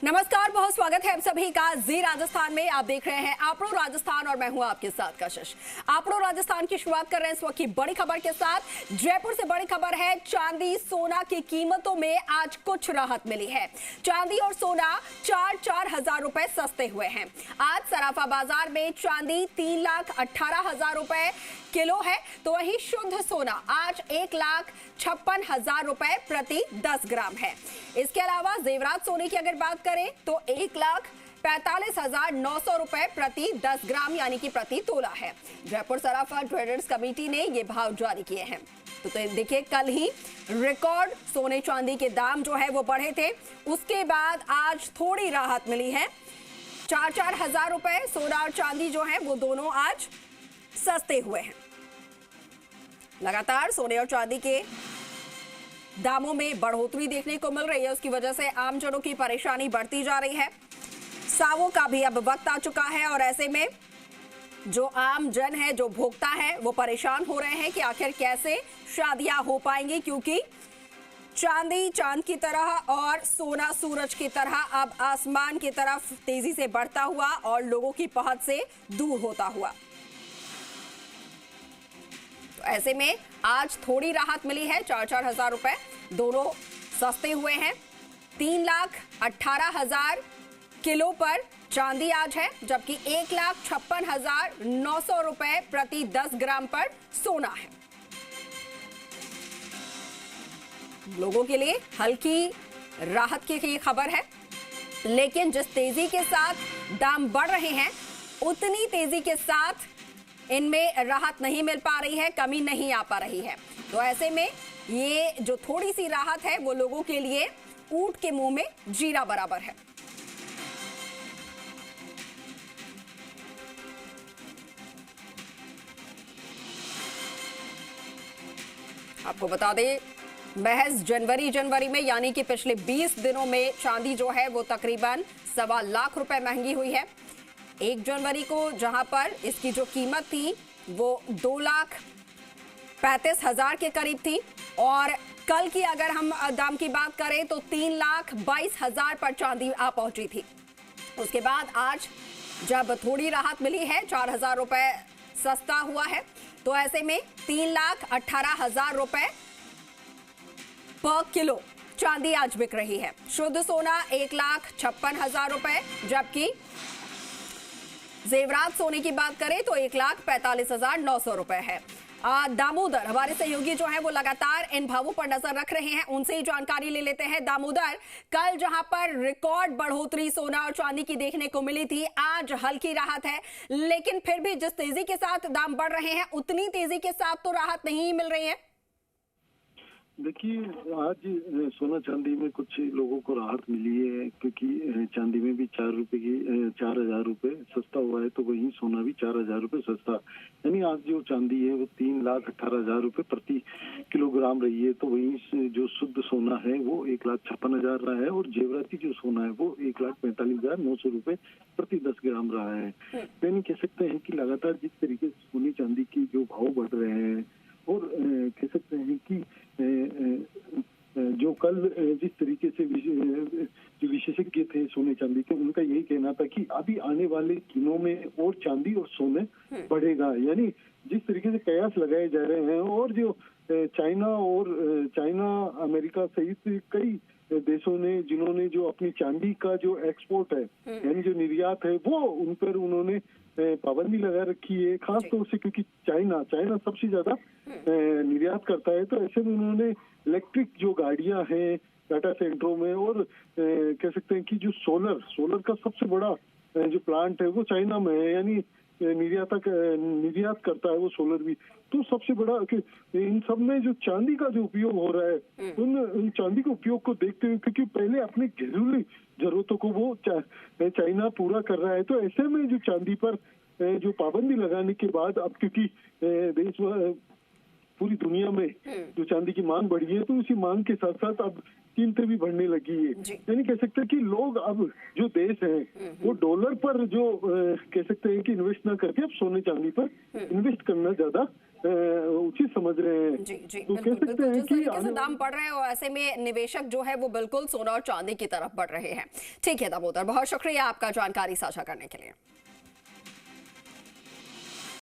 नमस्कार, बहुत स्वागत है आप सभी का जी राजस्थान में। आप देख रहे हैं आपरो राजस्थान और मैं हूं आपके साथ कशिश। आपरो राजस्थान की शुरुआत कर रहे हैं इस वक्त की बड़ी खबर के साथ। जयपुर से बड़ी खबर है, चांदी सोना की कीमतों में आज कुछ राहत मिली है। चांदी और सोना 4-4 हजार रुपए सस्ते हुए हैं। आज सराफा बाजार में चांदी 3,18,000 रुपए किलो है, तो वहीं शुद्ध सोना आज 1,56,000 रुपए प्रति 10 ग्राम है। इसके अलावा जेवरात सोने की अगर बात करें तो 1,45,900 रुपए प्रति 10 ग्राम यानी कि प्रति तोला है। जयपुर सराफा ट्रेडर्स कमेटी ने ये भाव जारी किए हैं। तो देखिए, कल ही रिकॉर्ड सोने चांदी के दाम जो है वो बढ़े थे, उसके बाद आज थोड़ी राहत मिली है। 4-4 हजार रुपए सोना और चांदी जो है वो दोनों आज सस्ते हुए हैं। लगातार सोने और चांदी के दामों में बढ़ोतरी देखने को मिल रही है, उसकी वजह से आमजनों की परेशानी बढ़ती जा रही है। सावों का भी अब वक्त आ चुका है और ऐसे में जो आम जन है, जो भोक्ता है, वो परेशान हो रहे हैं कि आखिर कैसे शादियां हो पाएंगी, क्योंकि चांदी चांद की तरह और सोना सूरज की तरह अब आसमान की तरफ तेजी से बढ़ता हुआ और लोगों की पहुंच से दूर होता हुआ। तो ऐसे में आज थोड़ी राहत मिली है। 4-4 हजार रुपए दोनों सस्ते हुए हैं। 3,18,000 किलो पर चांदी आज है, जबकि 1,56,900 रुपए प्रति 10 ग्राम पर सोना है। लोगों के लिए हल्की राहत की खबर है, लेकिन जिस तेजी के साथ दाम बढ़ रहे हैं, उतनी तेजी के साथ इनमें राहत नहीं मिल पा रही है, कमी नहीं आ पा रही है। तो ऐसे में ये जो थोड़ी सी राहत है वो लोगों के लिए ऊंट के मुंह में जीरा बराबर है। आपको बता दें, महज जनवरी में यानी कि पिछले 20 दिनों में चांदी जो है वो तकरीबन 1.25 लाख रुपए महंगी हुई है। 1 जनवरी को जहां पर इसकी जो कीमत थी वो 2,35,000 के करीब थी, और कल की अगर हम दाम की बात करें तो 3,22,000 पर चांदी आ पहुंची थी। उसके बाद आज जब थोड़ी राहत मिली है, 4 हजार रुपए सस्ता हुआ है, तो ऐसे में 3,18,000 रुपए पर किलो चांदी आज बिक रही है। शुद्ध सोना 1,56,000 रुपए, जबकि जेवरात सोने की बात करें तो 1,45,900 रुपए है। दामोदर हमारे सहयोगी जो है वो लगातार इन भावों पर नजर रख रहे हैं, उनसे ही जानकारी ले लेते हैं। दामोदर, कल जहां पर रिकॉर्ड बढ़ोतरी सोना और चांदी की देखने को मिली थी, आज हल्की राहत है, लेकिन फिर भी जिस तेजी के साथ दाम बढ़ रहे हैं उतनी तेजी के साथ तो राहत नहीं मिल रही है। देखिए, आज सोना चांदी में कुछ लोगों को राहत मिली है, क्योंकि चांदी में भी 4,000 रुपए सस्ता हुआ है, तो वहीं सोना भी 4,000 रुपए सस्ता। यानी आज जो चांदी है वो 3,18,000 रुपए प्रति किलोग्राम रही है, तो वहीं जो शुद्ध सोना है वो 1,56,000 रहा है, और जेवराती जो सोना है वो 1,45,900 रुपए प्रति 10 ग्राम रहा है। यानी कह सकते हैं कि लगातार जिस तरीके से सोने चांदी की जो भाव बढ़ रहे हैं, और कह सकते हैं कि जो कल जिस तरीके से जो विशेषज्ञ थे सोने चांदी के, उनका यही कहना था कि अभी आने वाले दिनों में और चांदी और सोने बढ़ेगा। यानी जिस तरीके से कयास लगाए जा रहे हैं, और जो चाइना अमेरिका सहित कई देशों ने, जिन्होंने जो अपनी चांदी का जो एक्सपोर्ट है यानी जो निर्यात है, वो उन पर उन्होंने पाबंदी लगा रखी है, खास तौर से क्योंकि चाइना सबसे ज्यादा निर्यात करता है। तो ऐसे में उन्होंने इलेक्ट्रिक जो गाड़ियां हैं डाटा सेंटरों में, और कह सकते हैं कि जो सोलर का सबसे बड़ा जो प्लांट है वो चाइना में है, यानी निर्यात करता है वो सोलर भी। तो सबसे बड़ा इन सब में जो चांदी का जो उपयोग हो रहा है, उन चांदी के उपयोग को देखते हुए, क्योंकि पहले अपनी घरेलू जरूरतों को वो चाइना पूरा कर रहा है, तो ऐसे में जो चांदी पर जो पाबंदी लगाने के बाद अब क्योंकि देश पूरी दुनिया में जो चांदी की मांग बढ़ी है, तो उसी मांग के साथ साथ अब कीमतें भी बढ़ने लगी है। यानी कह सकते हैं कि लोग अब जो देश है वो डॉलर पर जो कह सकते हैं कि इन्वेस्ट ना करके अब सोने चांदी पर इन्वेस्ट करना ज्यादा उचित समझ रहे हैं। जी जी, तो कह बिल्कुल सकते बिल्कुल। हैं जिस कि तरीके से दाम बढ़ रहे हैं और ऐसे में निवेशक जो है वो बिल्कुल सोना और चांदी की तरफ बढ़ रहे हैं। ठीक है दामोदर, बहुत शुक्रिया आपका जानकारी साझा करने के लिए।